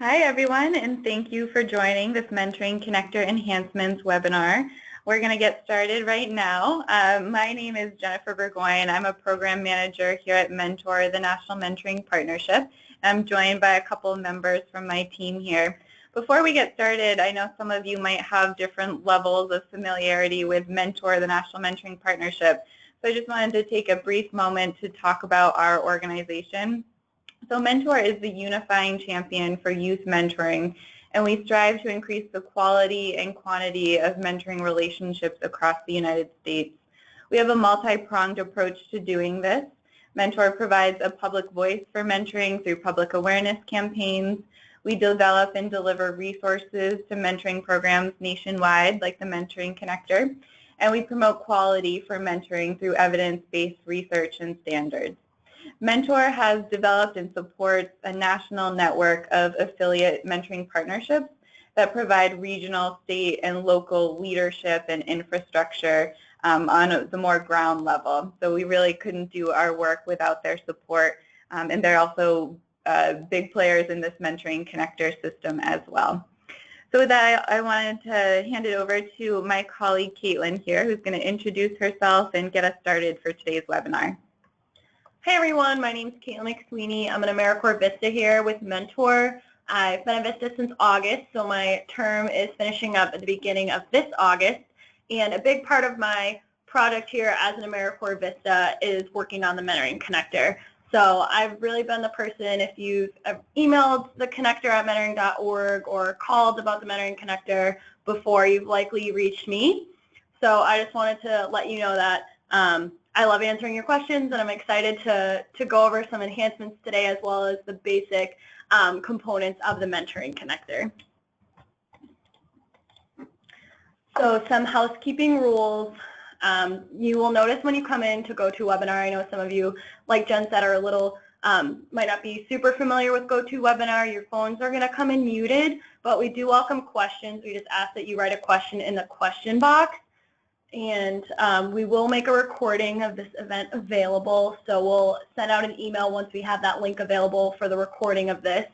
Hi everyone, and thank you for joining this Mentoring Connector Enhancements webinar. We're going to get started right now. My name is Jennifer Burgoyne. I'm a program manager here at Mentor, the National Mentoring Partnership. I'm joined by a couple of members from my team here. Before we get started, I know some of you might have different levels of familiarity with Mentor, the National Mentoring Partnership. So I just wanted to take a brief moment to talk about our organization. So Mentor is the unifying champion for youth mentoring, and we strive to increase the quality and quantity of mentoring relationships across the United States. We have a multi-pronged approach to doing this. Mentor provides a public voice for mentoring through public awareness campaigns. We develop and deliver resources to mentoring programs nationwide, like the Mentoring Connector, and we promote quality for mentoring through evidence-based research and standards. Mentor has developed and supports a national network of affiliate mentoring partnerships that provide regional, state, and local leadership and infrastructure on the more ground level. So we really couldn't do our work without their support, and they're also big players in this Mentoring Connector system as well. So with that, I wanted to hand it over to my colleague Caitlin here, who's going to introduce herself and get us started for today's webinar. Hey everyone, my name is Caitlin McSweeney. I'm an AmeriCorps Vista here with Mentor. I've been at Vista since August, so my term is finishing up at the beginning of this August. And a big part of my project here as an AmeriCorps Vista is working on the Mentoring Connector. So I've really been the person, if you've emailed the connector at mentoring.org or called about the Mentoring Connector before, you've likely reached me. So I just wanted to let you know that I love answering your questions, and I'm excited to go over some enhancements today as well as the basic components of the Mentoring Connector. So some housekeeping rules. You will notice when you come in to go to a webinar, I know some of you, like Jen said, are a little, might not be super familiar with GoToWebinar. Your phones are going to come in muted, but we do welcome questions. We just ask that you write a question in the question box. And we will make a recording of this event available, so we'll send out an email once we have that link available for the recording of this.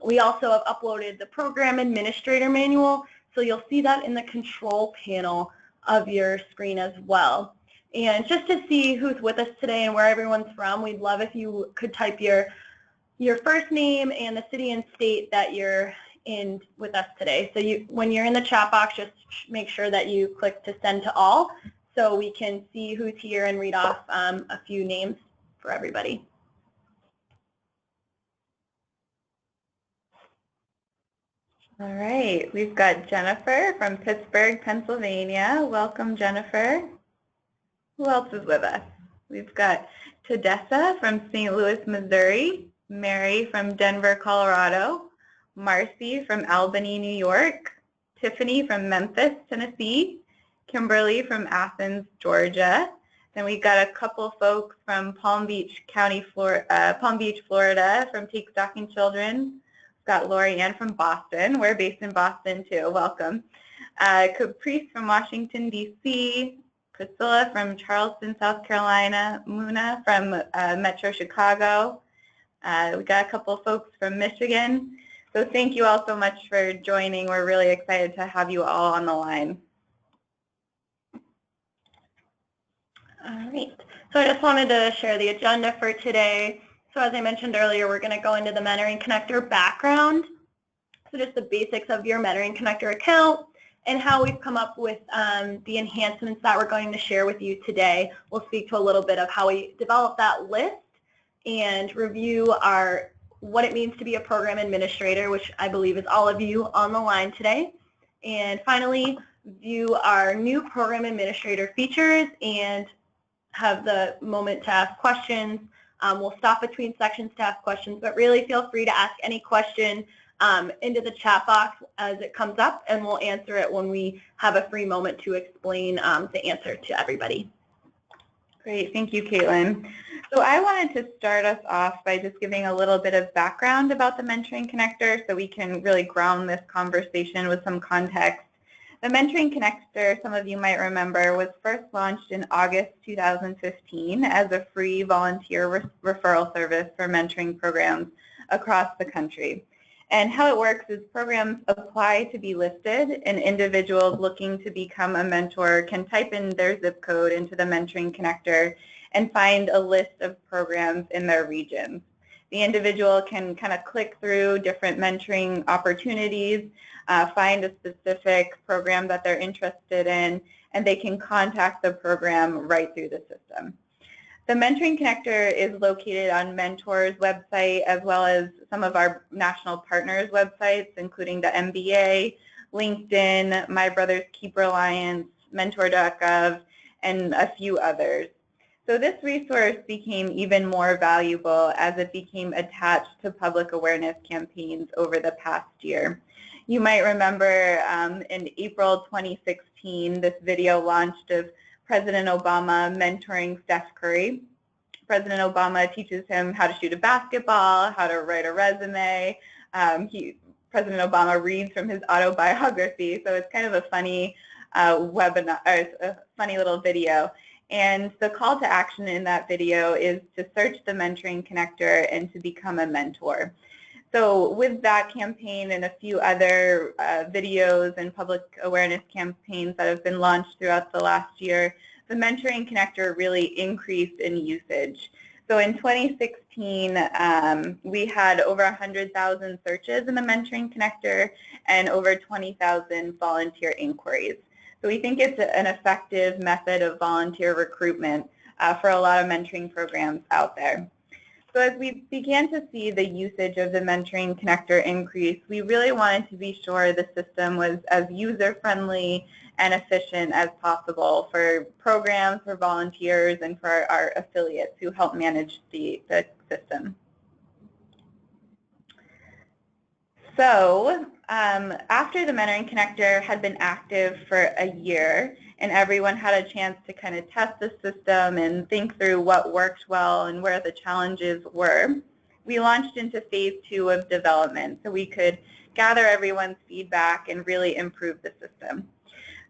We also have uploaded the program administrator manual, so you'll see that in the control panel of your screen as well. And just to see who's with us today and where everyone's from, we'd love if you could type your first name and the city and state that you're in with us today. So when you're in the chat box, just make sure that you click to send to all so we can see who's here and read off a few names for everybody. All right, we've got Jennifer from Pittsburgh, Pennsylvania. Welcome, Jennifer. Who else is with us? We've got Tedessa from St. Louis, Missouri, Mary from Denver, Colorado, Marcy from Albany, New York, Tiffany from Memphis, Tennessee, Kimberly from Athens, Georgia. Then we got a couple folks from Palm Beach, Florida, from Take Stocking Children. We've got Lori Ann from Boston. We're based in Boston too. Welcome. Caprice from Washington, D.C., Priscilla from Charleston, South Carolina, Muna from Metro Chicago. We got a couple folks from Michigan. So thank you all so much for joining. We're really excited to have you all on the line. All right. So I just wanted to share the agenda for today. So as I mentioned earlier, we're going to go into the Mentoring Connector background. So just the basics of your Mentoring Connector account and how we've come up with the enhancements that we're going to share with you today. We'll speak to a little bit of how we develop that list and review what it means to be a program administrator, which I believe is all of you on the line today. And finally, view our new program administrator features and have the moment to ask questions. We'll stop between sections to ask questions, but really feel free to ask any question into the chat box as it comes up, and we'll answer it when we have a free moment to explain the answer to everybody. Great, thank you, Caitlin. So I wanted to start us off by just giving a little bit of background about the Mentoring Connector so we can really ground this conversation with some context. The Mentoring Connector, some of you might remember, was first launched in August 2015 as a free volunteer referral service for mentoring programs across the country. And how it works is programs apply to be listed, and individuals looking to become a mentor can type in their zip code into the mentoring connector and find a list of programs in their regions. The individual can kind of click through different mentoring opportunities, find a specific program that they're interested in, and they can contact the program right through the system. The Mentoring Connector is located on Mentor's website as well as some of our national partners' websites, including the MBA, LinkedIn, My Brother's Keeper Alliance, Mentor.gov, and a few others. So this resource became even more valuable as it became attached to public awareness campaigns over the past year. You might remember in April 2016, this video launched of President Obama mentoring Steph Curry. President Obama teaches him how to shoot a basketball, how to write a resume. President Obama reads from his autobiography, so it's kind of a funny webinar, or a funny little video. And the call to action in that video is to search the Mentoring Connector and to become a mentor. So with that campaign and a few other videos and public awareness campaigns that have been launched throughout the last year, the Mentoring Connector really increased in usage. So in 2016, we had over 100,000 searches in the Mentoring Connector and over 20,000 volunteer inquiries. So we think it's an effective method of volunteer recruitment for a lot of mentoring programs out there. So as we began to see the usage of the Mentoring Connector increase, we really wanted to be sure the system was as user-friendly and efficient as possible for programs, for volunteers, and for our affiliates who help manage the system. So after the Mentoring Connector had been active for a year, and everyone had a chance to kind of test the system and think through what worked well and where the challenges were, we launched into phase 2 of development so we could gather everyone's feedback and really improve the system.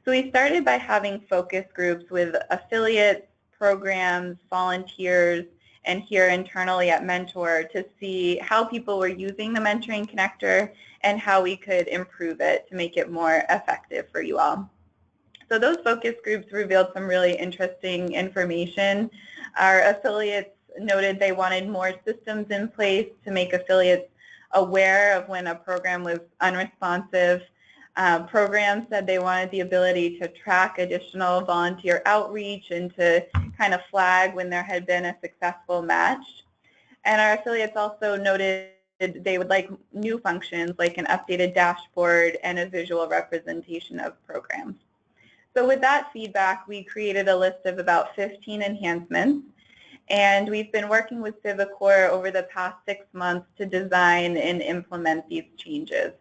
So we started by having focus groups with affiliates, programs, volunteers, and here internally at Mentor to see how people were using the Mentoring Connector and how we could improve it to make it more effective for you all. So those focus groups revealed some really interesting information. Our affiliates noted they wanted more systems in place to make affiliates aware of when a program was unresponsive. Programs said they wanted the ability to track additional volunteer outreach and to kind of flag when there had been a successful match. And our affiliates also noted they would like new functions like an updated dashboard and a visual representation of programs. So with that feedback, we created a list of about 15 enhancements, and we've been working with Civicor over the past 6 months to design and implement these changes.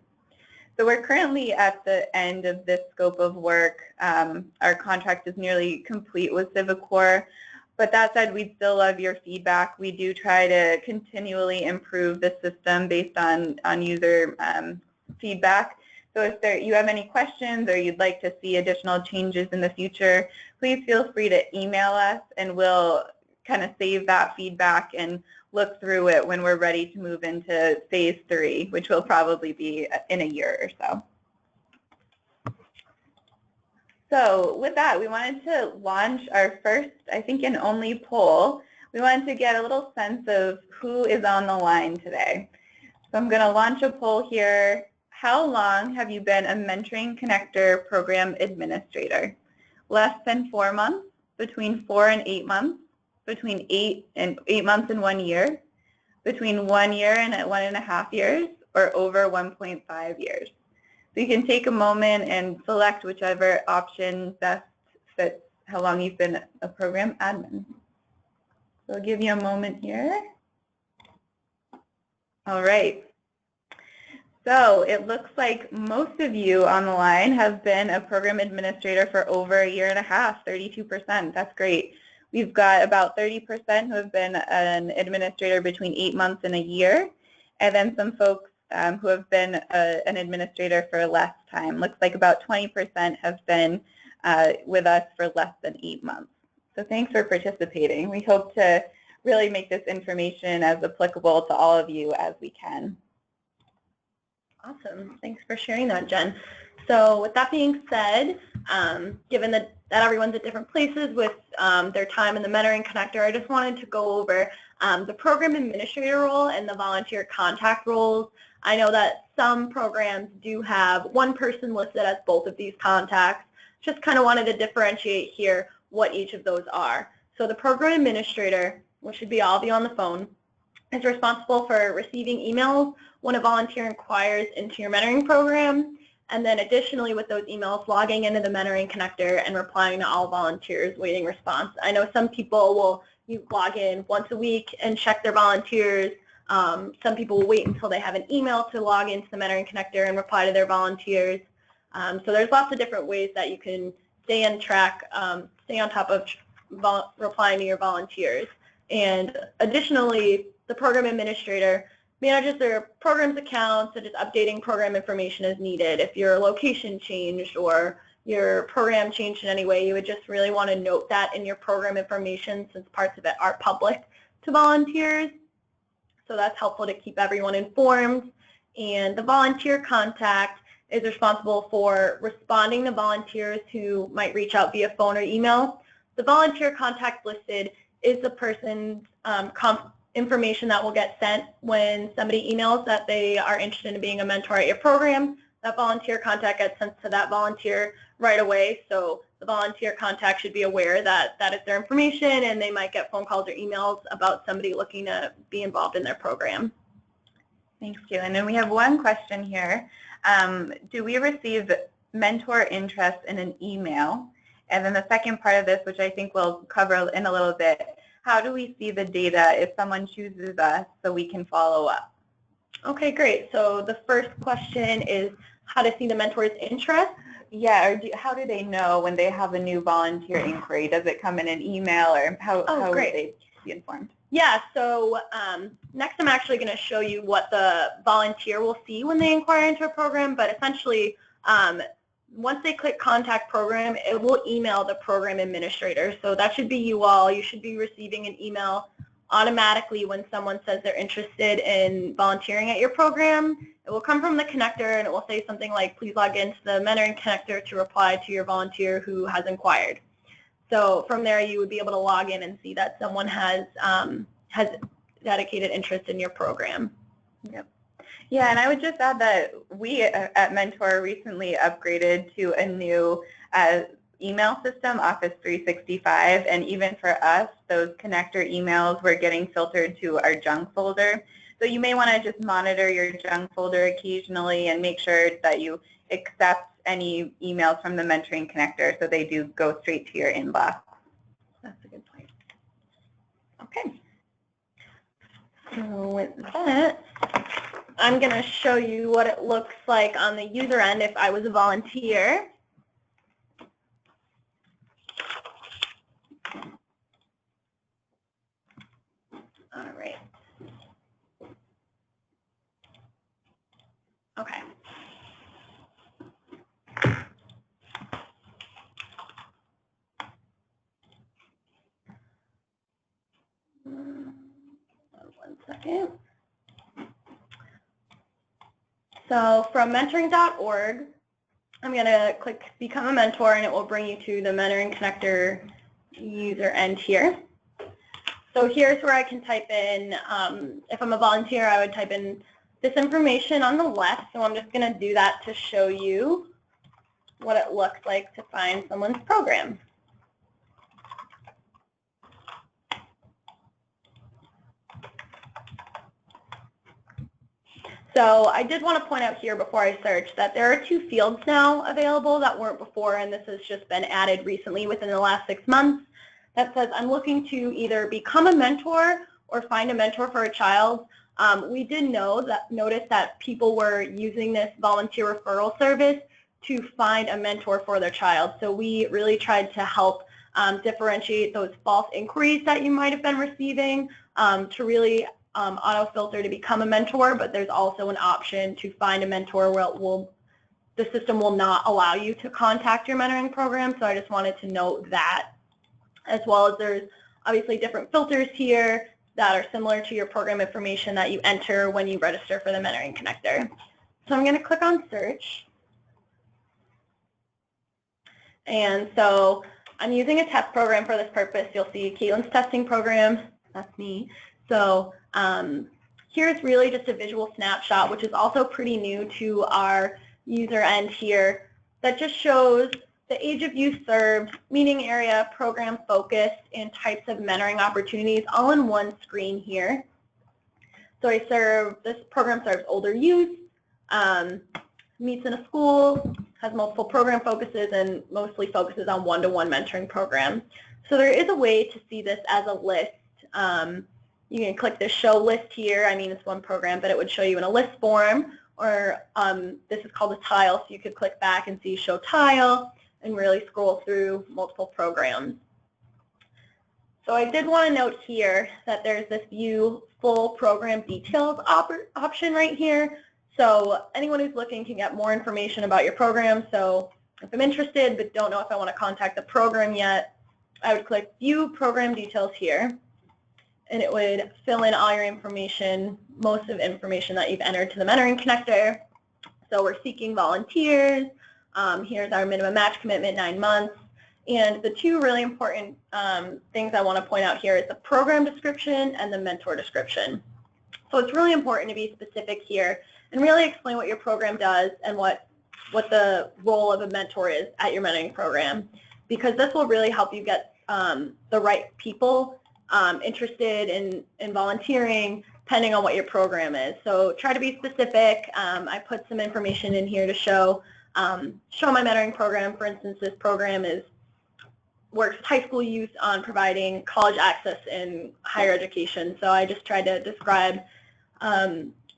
So we're currently at the end of this scope of work. Our contract is nearly complete with Civicor, but that said, we'd still love your feedback. We do try to continually improve the system based on user feedback. So if you have any questions or you'd like to see additional changes in the future, please feel free to email us and we'll kind of save that feedback and look through it when we're ready to move into phase 3, which will probably be in a year or so. So with that, we wanted to launch our first, I think, and only poll. We wanted to get a little sense of who is on the line today. So I'm going to launch a poll here. How long have you been a Mentoring Connector program administrator? Less than 4 months, between 4 and 8 months, between 8 months and 1 year, between 1 year and 1.5 years, or over 1.5 years. So you can take a moment and select whichever option best fits how long you've been a program admin. So I'll give you a moment here. All right. So it looks like most of you on the line have been a program administrator for over 1.5 years, 32%. That's great. We've got about 30% who have been an administrator between 8 months and a year, and then some folks who have been an administrator for less time. Looks like about 20% have been with us for less than 8 months. So thanks for participating. We hope to really make this information as applicable to all of you as we can. Awesome. Thanks for sharing that, Jen. So with that being said, given that everyone's at different places with their time in the mentoring connector, I just wanted to go over the program administrator role and the volunteer contact roles. I know that some programs do have one person listed as both of these contacts. Just kind of wanted to differentiate here what each of those are. So the program administrator, which should be all of you on the phone, is responsible for receiving emails when a volunteer inquires into your mentoring program, and then additionally with those emails, logging into the mentoring connector and replying to all volunteers waiting response. I know some people will log in once a week and check their volunteers. Some people will wait until they have an email to log into the mentoring connector and reply to their volunteers. So there's lots of different ways that you can stay on track, stay on top of replying to your volunteers. And additionally, the program administrator manages their program's accounts, such as updating program information as needed. If your location changed or your program changed in any way, you would just really want to note that in your program information, since parts of it are public to volunteers. So that's helpful to keep everyone informed. And the volunteer contact is responsible for responding to volunteers who might reach out via phone or email. The volunteer contact listed is the person's information that will get sent when somebody emails that they are interested in being a mentor at your program. That volunteer contact gets sent to that volunteer right away, so the volunteer contact should be aware that that is their information, and they might get phone calls or emails about somebody looking to be involved in their program. Thanks, Jill. And then we have one question here. Do we receive mentor interest in an email? And then the second part of this, which I think we'll cover in a little bit, how do we see the data if someone chooses us so we can follow up? Okay, great. So the first question is how to see the mentor's interest. Yeah, or how do they know when they have a new volunteer inquiry? Does it come in an email, or how would they be informed? Yeah, so next I'm actually going to show you what the volunteer will see when they inquire into a program, but essentially once they click contact program, it will email the program administrator. So that should be you all. You should be receiving an email automatically when someone says they're interested in volunteering at your program. It will come from the connector, and it will say something like, please log into the mentoring connector to reply to your volunteer who has inquired. So from there, you would be able to log in and see that someone has dedicated interest in your program. Yep. Yeah, and I would just add that we at Mentor recently upgraded to a new email system, Office 365, and even for us, those connector emails were getting filtered to our junk folder. So you may want to just monitor your junk folder occasionally and make sure that you accept any emails from the mentoring connector so they do go straight to your inbox. That's a good point. Okay. So with that, I'm going to show you what it looks like on the user end if I was a volunteer. All right. Okay. One second. So from mentoring.org, I'm going to click Become a Mentor, and it will bring you to the Mentoring Connector user end here. So here's where I can type in, if I'm a volunteer, I would type in this information on the left. So I'm just going to do that to show you what it looks like to find someone's program. So I did want to point out here before I search that there are 2 fields now available that weren't before, and this has just been added recently within the last 6 months. That says I'm looking to either become a mentor or find a mentor for a child. We did notice that people were using this volunteer referral service to find a mentor for their child. So we really tried to help differentiate those false inquiries that you might have been receiving to really auto-filter to become a mentor, but there's also an option to find a mentor where the system will not allow you to contact your mentoring program. So I just wanted to note that, as well as there's obviously different filters here that are similar to your program information that you enter when you register for the mentoring connector. So I'm going to click on search. And so I'm using a test program for this purpose. You'll see Caitlin's testing program. That's me. So here's really just a visual snapshot, which is also pretty new to our user end here, that just shows the age of youth served, meeting area, program focus, and types of mentoring opportunities all in one screen here. So this program serves older youth, meets in a school, has multiple program focuses, and mostly focuses on one-to-one mentoring programs. So there is a way to see this as a list. You can click the show list here. I mean, it's one program, but it would show you in a list form, or this is called a tile, so you could click back and see show tile and really scroll through multiple programs. So I did want to note here that there's this view full program details option right here. So anyone who's looking can get more information about your program. So if I'm interested but don't know if I want to contact the program yet, I would click view program details here, and it would fill in all your information, most of the information that you've entered to the mentoring connector. So we're seeking volunteers. Here's our minimum match commitment, 9 months. And the two really important things I want to point out here is the program description and the mentor description. So it's really important to be specific here and really explain what your program does and what the role of a mentor is at your mentoring program, because this will really help you get the right people interested in volunteering, depending on what your program is. So try to be specific. I put some information in here to show my mentoring program. For instance, this program works with high school youth on providing college access in higher education. So I just tried to describe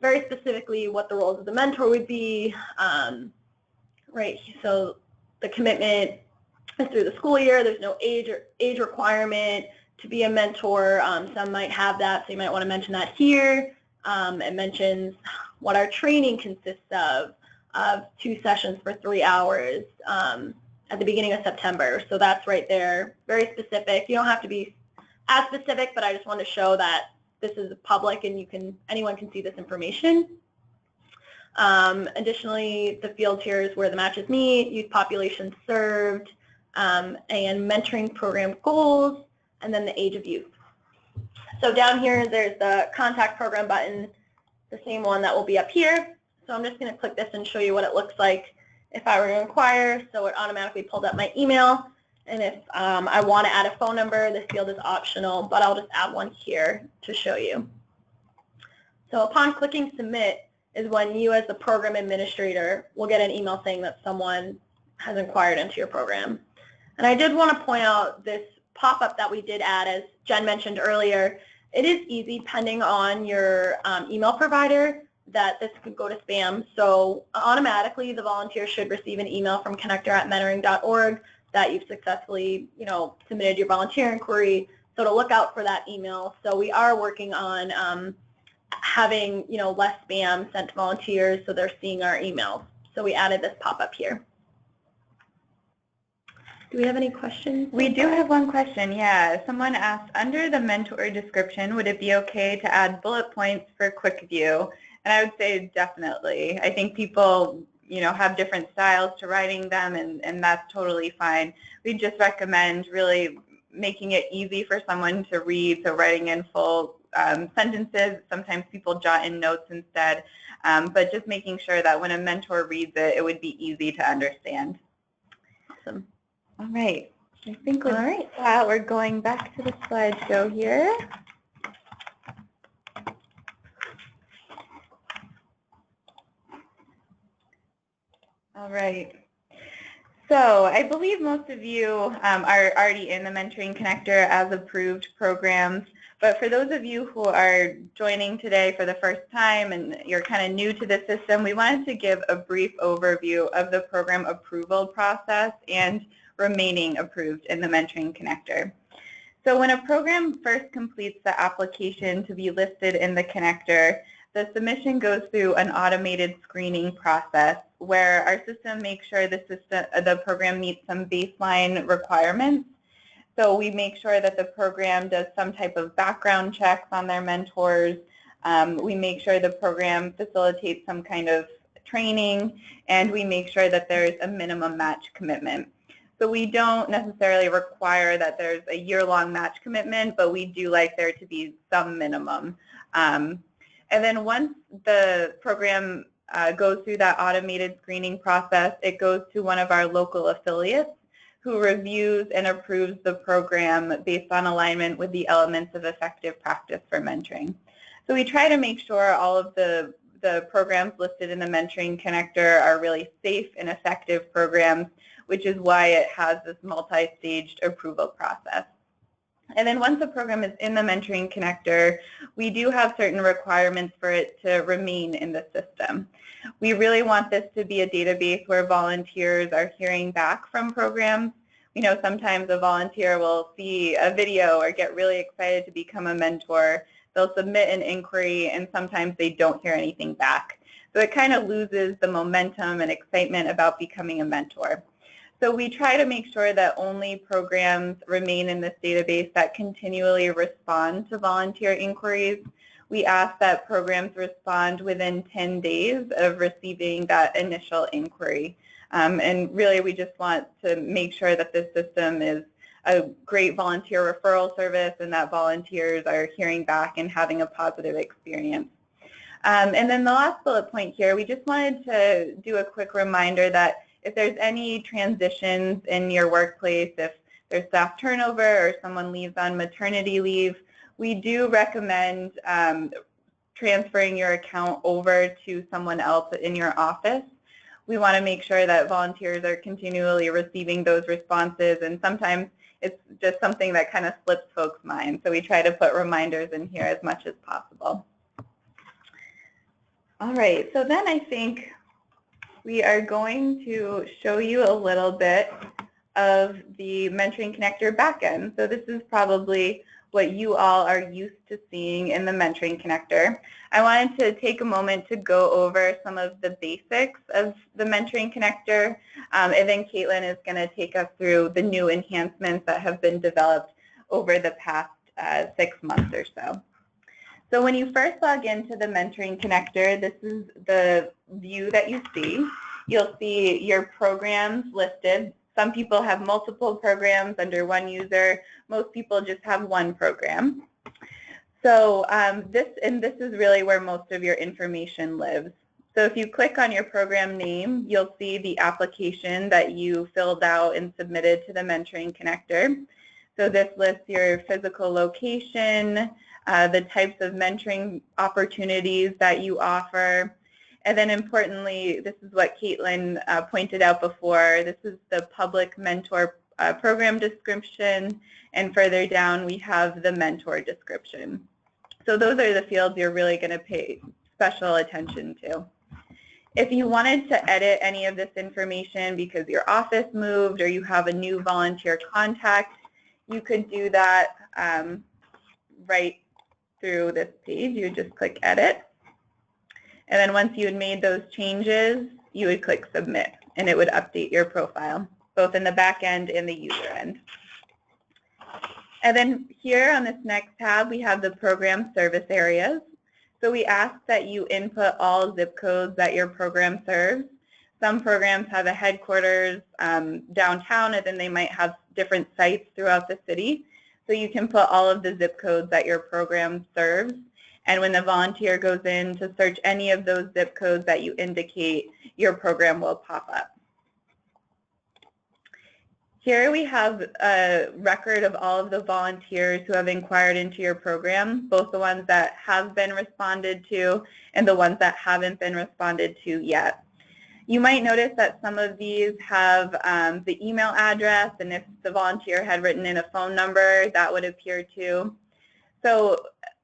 very specifically what the roles of the mentor would be. Right. So the commitment is through the school year. There's no age requirement to be a mentor. Some might have that, so you might want to mention that here. It mentions what our training consists of 2 sessions for 3 hours at the beginning of September. So that's right there, very specific. You don't have to be as specific, but I just want to show that this is public and anyone can see this information. Additionally, the fields here is where the matches meet, youth population served, and mentoring program goals, and then the age of youth. So down here, there's the contact program button, the same one that will be up here. So I'm just going to click this and show you what it looks like if I were to inquire. So it automatically pulled up my email. And if I want to add a phone number, this field is optional, but I'll just add one here to show you. So upon clicking submit is when you as the program administrator will get an email saying that someone has inquired into your program. And I did want to point out this pop-up that we did add, as Jen mentioned earlier. It is easy, depending on your email provider, that this could go to spam. So automatically, the volunteer should receive an email from connector@mentoring.org that you've successfully, submitted your volunteer inquiry. So to look out for that email. So we are working on having, less spam sent to volunteers, so they're seeing our emails. So we added this pop-up here. Do we have any questions? We do have one question, yeah. Someone asked, under the mentor description, would it be okay to add bullet points for quick view? And I would say definitely. I think people, have different styles to writing them, and that's totally fine. We just recommend really making it easy for someone to read, so writing in full sentences. Sometimes people jot in notes instead, but just making sure that when a mentor reads it, it would be easy to understand. Awesome. All right. I think with that, we're going back to the slideshow here. All right. So I believe most of you are already in the Mentoring Connector as approved programs. But for those of you who are joining today for the first time and you're kind of new to the system, we wanted to give a brief overview of the program approval process and remaining approved in the Mentoring Connector. So when a program first completes the application to be listed in the connector, the submission goes through an automated screening process where our system makes sure the program meets some baseline requirements. So we make sure that the program does some type of background checks on their mentors. We make sure the program facilitates some kind of training, and we make sure that there's a minimum match commitment. So we don't necessarily require that there's a year-long match commitment, but we do like there to be some minimum. And then once the program goes through that automated screening process, it goes to one of our local affiliates who reviews and approves the program based on alignment with the elements of effective practice for mentoring. So we try to make sure all of the programs listed in the Mentoring Connector are really safe and effective programs, which is why it has this multi-staged approval process. And then once a program is in the Mentoring Connector, we do have certain requirements for it to remain in the system. We really want this to be a database where volunteers are hearing back from programs. You know, sometimes a volunteer will see a video or get really excited to become a mentor. They'll submit an inquiry, and sometimes they don't hear anything back. So it kind of loses the momentum and excitement about becoming a mentor. So we try to make sure that only programs remain in this database that continually respond to volunteer inquiries. We ask that programs respond within 10 days of receiving that initial inquiry. And really, we just want to make sure that this system is a great volunteer referral service and that volunteers are hearing back and having a positive experience. And then the last bullet point here, we just wanted to do a quick reminder that if there's any transitions in your workplace, if there's staff turnover or someone leaves on maternity leave, we do recommend transferring your account over to someone else in your office. We want to make sure that volunteers are continually receiving those responses, and sometimes it's just something that kind of slips folks' minds. So we try to put reminders in here as much as possible. All right, so then I think we are going to show you a little bit of the Mentoring Connector backend. So this is probably what you all are used to seeing in the Mentoring Connector. I wanted to take a moment to go over some of the basics of the Mentoring Connector, and then Caitlin is going to take us through the new enhancements that have been developed over the past 6 months or so. So when you first log into the Mentoring Connector, this is the view that you see. You'll see your programs listed. Some people have multiple programs under one user. Most people just have one program. So this is really where most of your information lives. So if you click on your program name, you'll see the application that you filled out and submitted to the Mentoring Connector. So this lists your physical location, the types of mentoring opportunities that you offer, and then importantly, this is what Caitlin pointed out before, this is the public mentor program description, and further down we have the mentor description. So those are the fields you're really going to pay special attention to. If you wanted to edit any of this information because your office moved or you have a new volunteer contact, you could do that right through this page. You would just click edit, and then once you had made those changes, you would click submit, and it would update your profile, both in the back end and the user end. And then here on this next tab, we have the program service areas. So we ask that you input all zip codes that your program serves. Some programs have a headquarters downtown, and then they might have different sites throughout the city. So you can put all of the zip codes that your program serves. And when the volunteer goes in to search any of those zip codes that you indicate, your program will pop up. Here we have a record of all of the volunteers who have inquired into your program, both the ones that have been responded to and the ones that haven't been responded to yet. You might notice that some of these have the email address, and if the volunteer had written in a phone number, that would appear too. So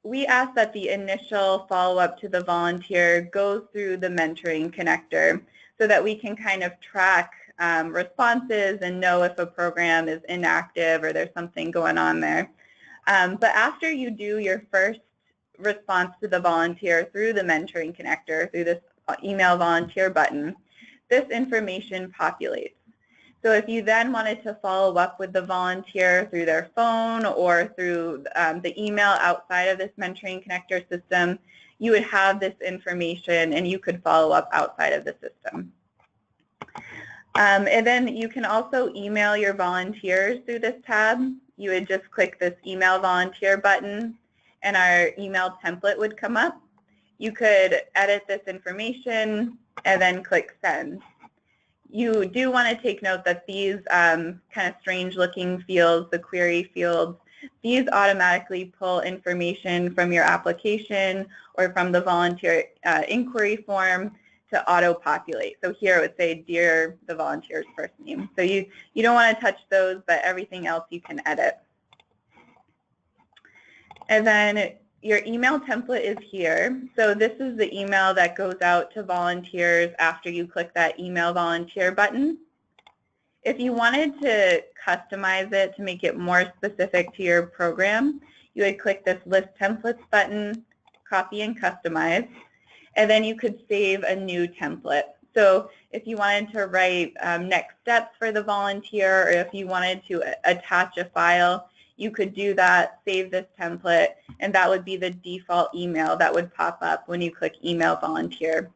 we ask that the initial follow-up to the volunteer goes through the Mentoring Connector so that we can kind of track responses and know if a program is inactive or there's something going on there. But after you do your first response to the volunteer through the Mentoring Connector, through this email volunteer button, this information populates. So if you then wanted to follow up with the volunteer through their phone or through the email outside of this mentoring connector system, you would have this information and you could follow up outside of the system. And then you can also email your volunteers through this tab. You would just click this email volunteer button and our email template would come up. You could edit this information and then click send. You do want to take note that these kind of strange looking fields, the query fields, these automatically pull information from your application or from the volunteer inquiry form to auto-populate. So here it would say, dear the volunteer's first name. So you don't want to touch those, but everything else you can edit. And then your email template is here. So this is the email that goes out to volunteers after you click that email volunteer button. If you wanted to customize it to make it more specific to your program, you would click this list templates button, copy and customize, and then you could save a new template. So if you wanted to write next steps for the volunteer, or if you wanted to attach a file, you could do that, save this template, and that would be the default email that would pop up when you click email volunteer.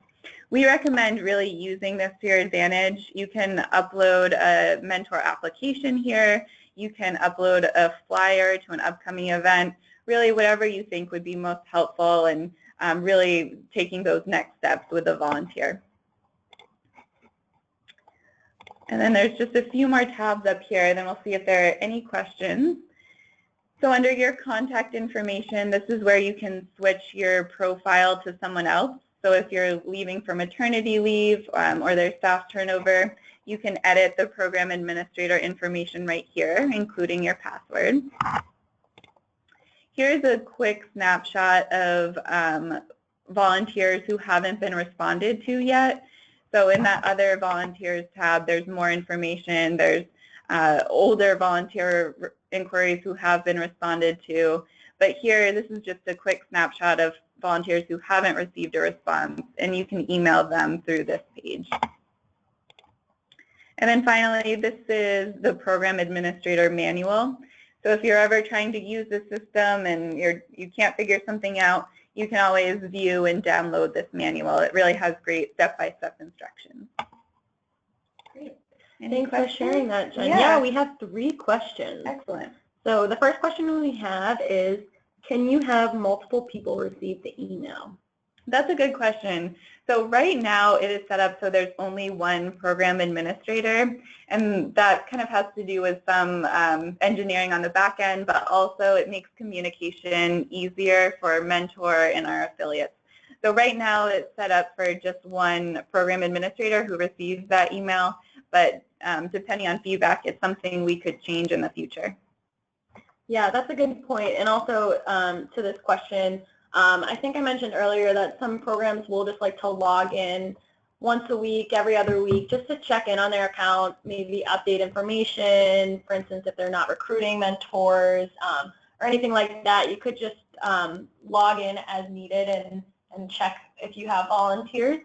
We recommend really using this to your advantage. You can upload a mentor application here. You can upload a flyer to an upcoming event, really whatever you think would be most helpful and really taking those next steps with a volunteer. And then there's just a few more tabs up here, then we'll see if there are any questions. So under your contact information, this is where you can switch your profile to someone else. So if you're leaving for maternity leave or there's staff turnover, you can edit the program administrator information right here, including your password. Here's a quick snapshot of volunteers who haven't been responded to yet. So in that other volunteers tab, there's more information. There's older volunteer inquiries who have been responded to. But here, this is just a quick snapshot of volunteers who haven't received a response, and you can email them through this page. And then finally, this is the program administrator manual. So if you're ever trying to use the system and you can't figure something out, you can always view and download this manual. It really has great step-by-step instructions. Great. Thanks for sharing that, Jen. Yeah, we have 3 questions. Excellent. So the first question we have is, can you have multiple people receive the email? That's a good question. So right now it is set up so there's only one program administrator, and that kind of has to do with some engineering on the back end, but also it makes communication easier for Mentor and our affiliates. So right now it's set up for just one program administrator who receives that email, but depending on feedback, it's something we could change in the future. Yeah, that's a good point. And also to this question, I think I mentioned earlier that some programs will just like to log in once a week, every other week, just to check in on their account, maybe update information. For instance, if they're not recruiting mentors or anything like that, you could just log in as needed and check if you have volunteers.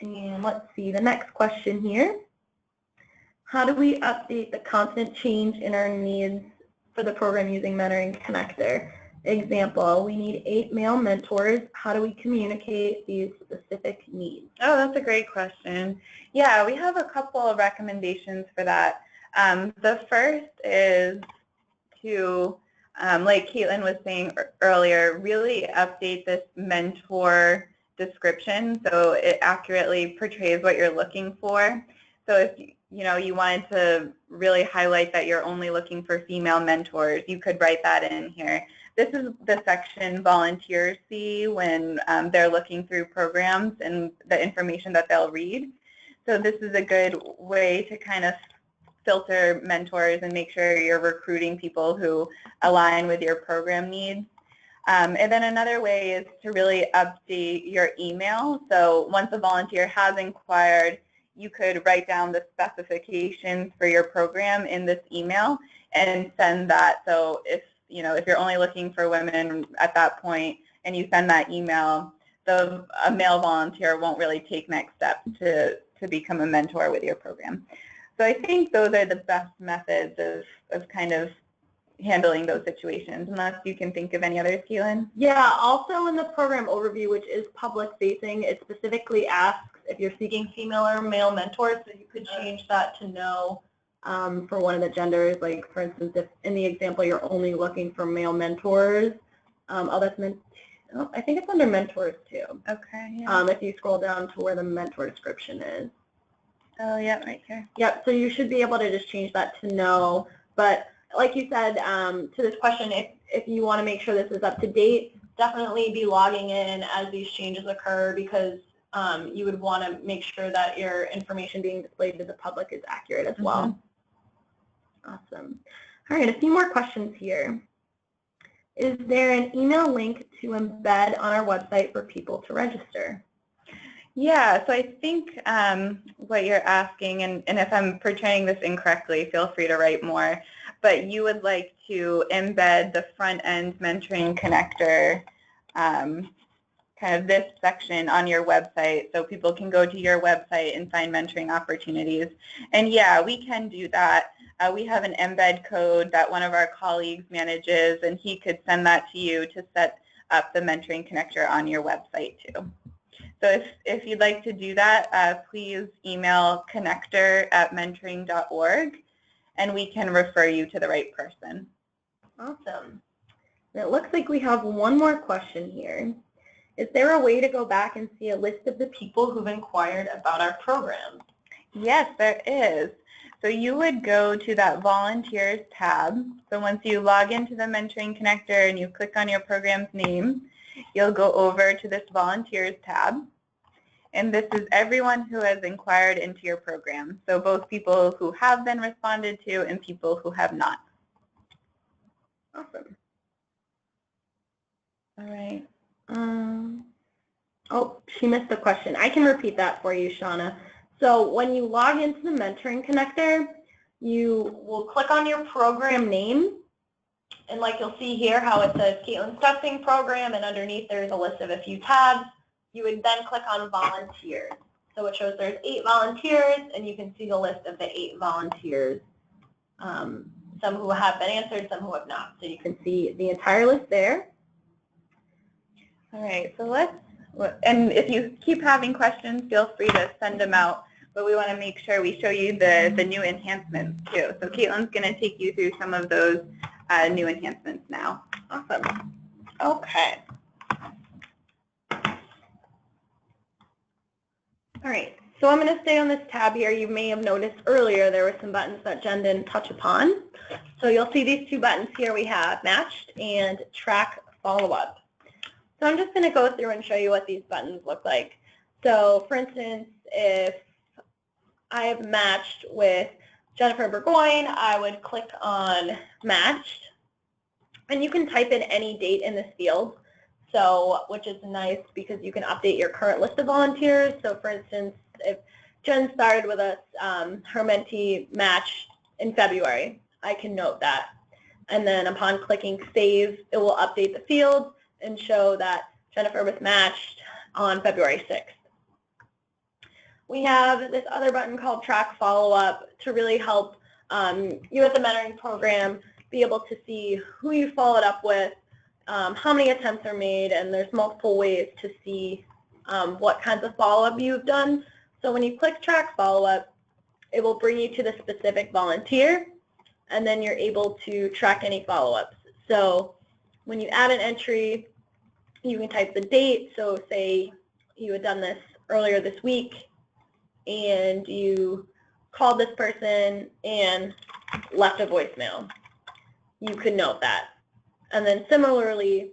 And let's see, the next question here. How do we update the constant change in our needs for the program using Mentoring Connector? Example, we need 8 male mentors. How do we communicate these specific needs? Oh, that's a great question. Yeah, we have a couple of recommendations for that. The first is to, like Caitlin was saying earlier, really update this mentor description so it accurately portrays what you're looking for. So if you wanted to really highlight that you're only looking for female mentors, you could write that in here. This is the section volunteers see when they're looking through programs and the information that they'll read. So this is a good way to kind of filter mentors and make sure you're recruiting people who align with your program needs. And then another way is to really update your email. So once a volunteer has inquired, you could write down the specifications for your program in this email and send that. So if you're only looking for women at that point and you send that email, a male volunteer won't really take next steps to to become a mentor with your program. So I think those are the best methods of kind of handling those situations, unless you can think of any others, Keelan. Yeah, also in the program overview, which is public facing, it specifically asks if you're seeking female or male mentors, so you could change that to no for one of the genders. Like, for instance, if in the example you're only looking for male mentors, I think it's under mentors too. Okay. Yeah. If you scroll down to where the mentor description is. Oh, yeah, right here. Yep, so you should be able to just change that to no. But like you said, to this question, if you want to make sure this is up to date, definitely be logging in as these changes occur, because you would want to make sure that your information being displayed to the public is accurate as well. Awesome. All right, a few more questions here. Is there an email link to embed on our website for people to register? Yeah, so I think what you're asking, and if I'm portraying this incorrectly, feel free to write more, but you would like to embed the front-end mentoring connector, kind of this section on your website, so people can go to your website and find mentoring opportunities. And yeah, we can do that. We have an embed code that one of our colleagues manages, and he could send that to you to set up the mentoring connector on your website too. So if you'd like to do that, please email connector@mentoring.org, and we can refer you to the right person. Awesome. And it looks like we have one more question here. Is there a way to go back and see a list of the people who've inquired about our program? Yes, there is. So you would go to that Volunteers tab. So once you log into the Mentoring Connector and you click on your program's name, you'll go over to this Volunteers tab. And this is everyone who has inquired into your program. So both people who have been responded to and people who have not. Awesome. All right. Oh, she missed the question. I can repeat that for you, Shauna. So when you log into the Mentoring Connector, you will click on your program name, and like you'll see here how it says Caitlin's Testing Program, and underneath there's a list of a few tabs. You would then click on Volunteers. So it shows there's 8 volunteers, and you can see the list of the 8 volunteers, some who have been answered, some who have not. So you can see the entire list there. All right, so and if you keep having questions, feel free to send them out, but we want to make sure we show you the new enhancements too. So Caitlin's going to take you through some of those new enhancements now. Awesome. Okay. All right, so I'm going to stay on this tab here. You may have noticed earlier there were some buttons that Jen didn't touch upon. So you'll see these 2 buttons here. We have Matched and Track Follow-Up. So I'm just going to go through and show you what these buttons look like. So for instance, if I have matched with Jennifer Burgoyne, I would click on Matched. And you can type in any date in this field, so which is nice because you can update your current list of volunteers. So for instance, if Jen started with us, her mentee matched in February, I can note that. And then upon clicking Save, it will update the field and show that Jennifer was matched on February 6th. We have this other button called Track Follow-Up to really help you at the mentoring program be able to see who you followed up with, how many attempts are made, and there's multiple ways to see what kinds of follow-up you've done. So when you click Track Follow-Up, it will bring you to the specific volunteer, and then you're able to track any follow-ups. So when you add an entry, you can type the date. So say you had done this earlier this week and you called this person and left a voicemail. You could note that. And then similarly,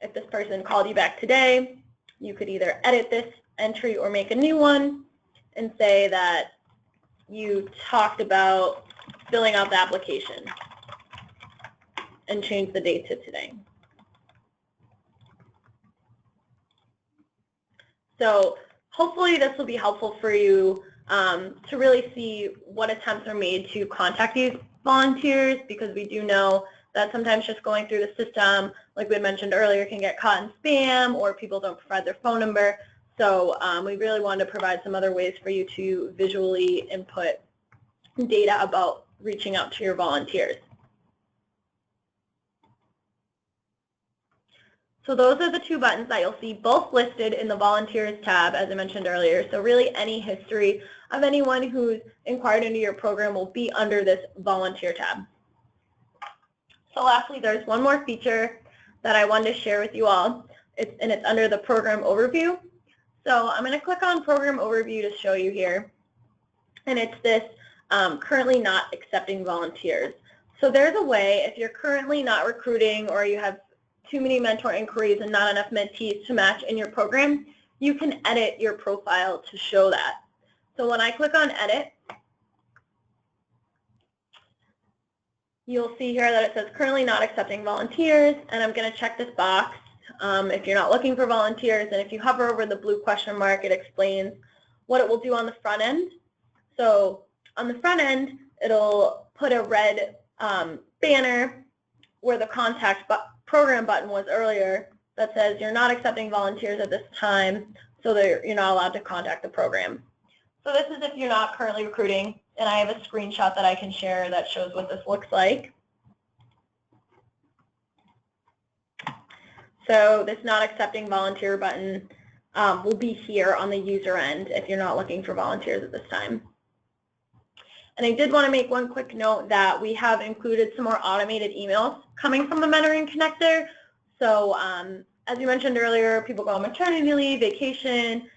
if this person called you back today, you could either edit this entry or make a new one and say that you talked about filling out the application and change the date to today. So hopefully this will be helpful for you to really see what attempts are made to contact these volunteers, because we do know that sometimes just going through the system, like we had mentioned earlier, can get caught in spam or people don't provide their phone number. So we really wanted to provide some other ways for you to visually input data about reaching out to your volunteers. So those are the two buttons that you'll see both listed in the Volunteers tab, as I mentioned earlier. So really any history of anyone who's inquired into your program will be under this Volunteer tab. So lastly, there's one more feature that I wanted to share with you all, and it's under the Program Overview. So I'm going to click on Program Overview to show you here, and it's this currently not accepting volunteers. So there's a way, if you're currently not recruiting or you have too many mentor inquiries and not enough mentees to match in your program, you can edit your profile to show that. So when I click on Edit, you'll see here that it says currently not accepting volunteers, and I'm going to check this box if you're not looking for volunteers, and if you hover over the blue question mark, it explains what it will do on the front end. So on the front end, it'll put a red banner where the contact program button was earlier that says you're not accepting volunteers at this time, so you're not allowed to contact the program. So this is if you're not currently recruiting, and I have a screenshot that I can share that shows what this looks like. So this not accepting volunteer button will be here on the user end if you're not looking for volunteers at this time. And I did want to make one quick note that we have included some more automated emails coming from the Mentoring Connector. So as you mentioned earlier, people go on maternity leave, vacation,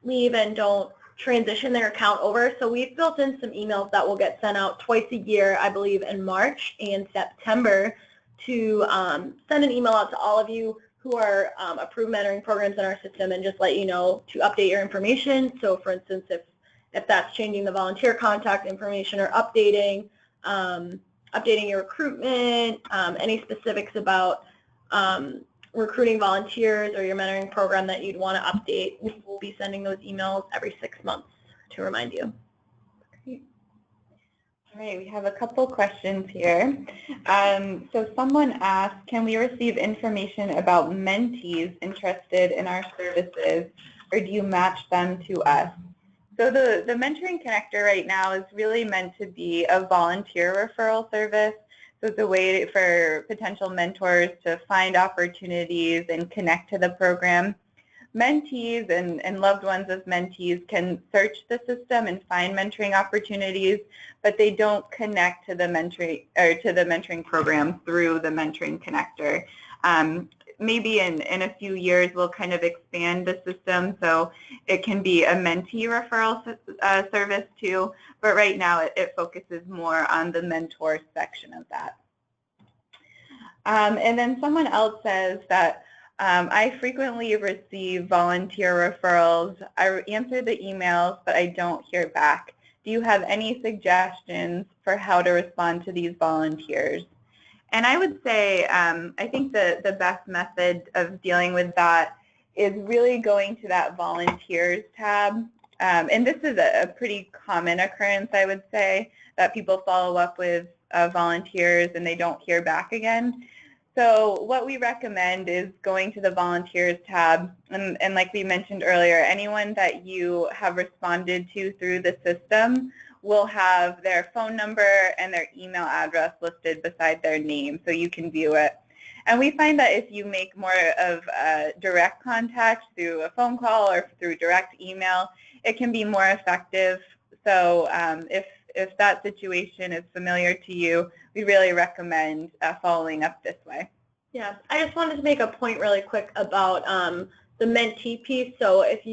leave, and don't transition their account over. So we've built in some emails that will get sent out twice a year, I believe in March and September, to send an email out to all of you who are approved mentoring programs in our system and just let you know to update your information. So for instance, if that's changing the volunteer contact information or updating your recruitment, any specifics about recruiting volunteers or your mentoring program that you'd want to update, we will be sending those emails every 6 months to remind you. Great. All right, we have a couple questions here. So someone asked, can we receive information about mentees interested in our services, or do you match them to us? So the Mentoring Connector right now is really meant to be a volunteer referral service. So it's a way for potential mentors to find opportunities and connect to the program. Mentees and loved ones of mentees can search the system and find mentoring opportunities, but they don't connect to the mentoring program through the Mentoring Connector. Maybe in a few years we'll kind of expand the system so it can be a mentee referral service too, but right now it focuses more on the mentor section of that. And then someone else says that I frequently receive volunteer referrals. I answer the emails, but I don't hear back. Do you have any suggestions for how to respond to these volunteers? And I would say I think the best method of dealing with that is really going to that volunteers tab. And this is a pretty common occurrence, I would say, that people follow up with volunteers and they don't hear back again. So what we recommend is going to the volunteers tab, and like we mentioned earlier, anyone that you have responded to through the system will have their phone number and their email address listed beside their name so you can view it. And we find that if you make more of direct contact through a phone call or through direct email, it can be more effective. So if that situation is familiar to you, we really recommend following up this way. Yeah, I just wanted to make a point really quick about the mentee piece. So if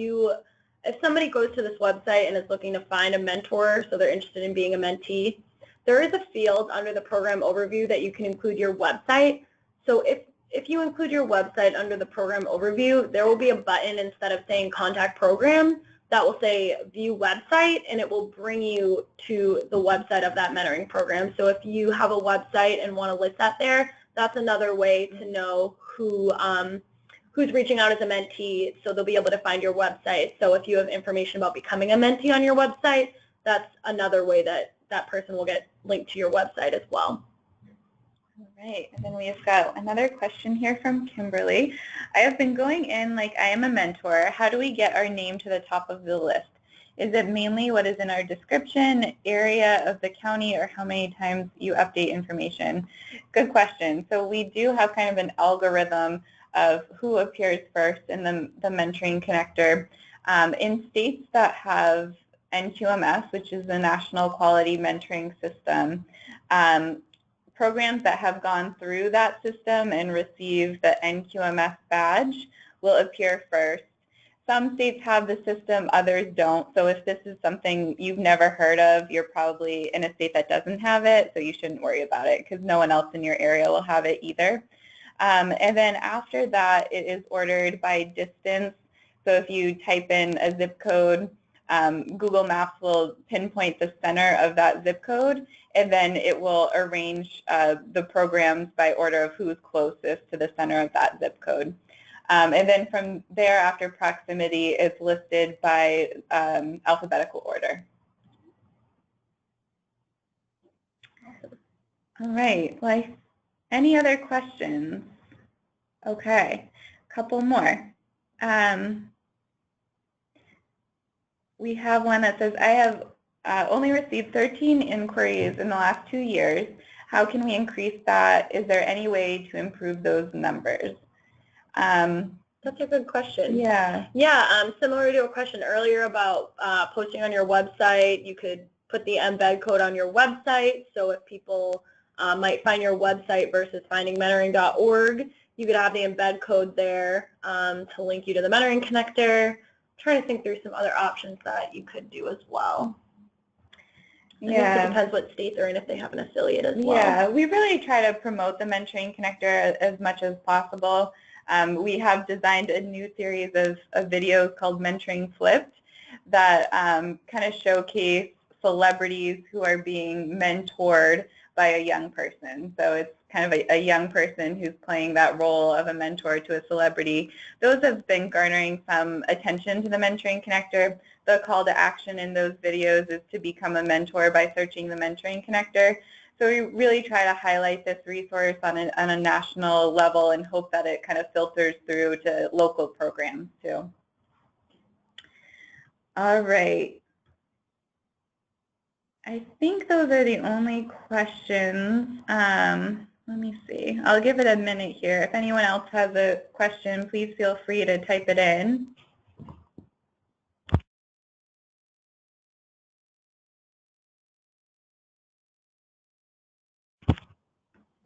somebody goes to this website and is looking to find a mentor, so they're interested in being a mentee, there is a field under the program overview that you can include your website. So if you include your website under the program overview, there will be a button instead of saying contact program that will say view website, and it will bring you to the website of that mentoring program. So if you have a website and want to list that there, that's another way to know who's reaching out as a mentee, so they'll be able to find your website. So if you have information about becoming a mentee on your website, that's another way that that person will get linked to your website as well. All right, and then we've got another question here from Kimberly. I have been going in like I am a mentor. How do we get our name to the top of the list? Is it mainly what is in our description, area of the county, or how many times you update information? Good question. So we do have kind of an algorithm of who appears first in the mentoring connector. In states that have NQMS, which is the National Quality Mentoring System, programs that have gone through that system and received the NQMS badge will appear first. Some states have the system, others don't. So if this is something you've never heard of, you're probably in a state that doesn't have it, so you shouldn't worry about it because no one else in your area will have it either. And then after that, it is ordered by distance. So if you type in a zip code, Google Maps will pinpoint the center of that zip code, and then it will arrange the programs by order of who's closest to the center of that zip code. And then from there, after proximity, it's listed by alphabetical order. All right. Well, any other questions? Okay, a couple more. We have one that says, I have only received 13 inquiries in the last 2 years. How can we increase that? Is there any way to improve those numbers? That's a good question. Yeah. Yeah, similar to a question earlier about posting on your website, you could put the embed code on your website. So if people might find your website versus finding mentoring.org, you could have the embed code there to link you to the mentoring connector. I'm trying to think through some other options that you could do as well. I guess it depends what states are in if they have an affiliate as well. Yeah, we really try to promote the mentoring connector as much as possible. We have designed a new series of videos called Mentoring Flipped that kind of showcase celebrities who are being mentored by a young person. So it's kind of a young person who's playing that role of a mentor to a celebrity. Those have been garnering some attention to the mentoring connector. The call to action in those videos is to become a mentor by searching the mentoring connector. So we really try to highlight this resource on a national level and hope that it kind of filters through to local programs too. All right. I think those are the only questions. Let me see. I'll give it a minute here. If anyone else has a question, please feel free to type it in.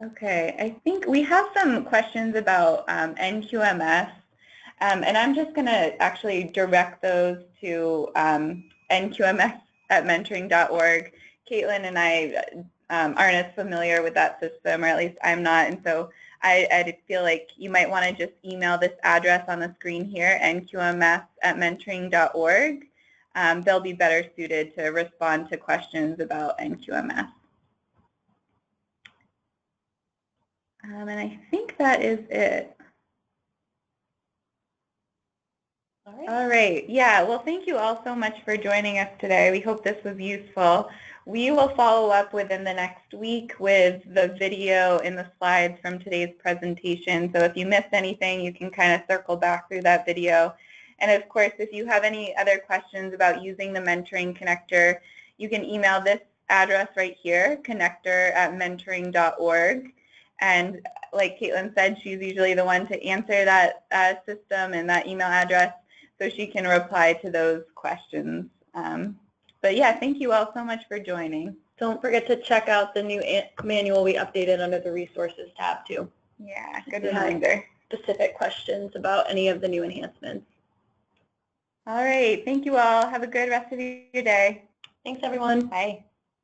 Okay, I think we have some questions about NQMS, and I'm just going to actually direct those to NQMS@mentoring.org. Caitlin and I aren't as familiar with that system, or at least I'm not, and so I feel like you might want to just email this address on the screen here, nqms@mentoring.org. They'll be better suited to respond to questions about NQMS. And I think that is it. All right. Yeah. Well, thank you all so much for joining us today. We hope this was useful. We will follow up within the next week with the video and the slides from today's presentation. So if you missed anything, you can kind of circle back through that video. And of course, if you have any other questions about using the mentoring connector, you can email this address right here, connector@mentoring.org. And like Caitlin said, she's usually the one to answer that system and that email address, so she can reply to those questions. But yeah, thank you all so much for joining. Don't forget to check out the new manual we updated under the resources tab too. Yeah, good reminder. Specific questions about any of the new enhancements. All right, thank you all. Have a good rest of your day. Thanks everyone. Bye.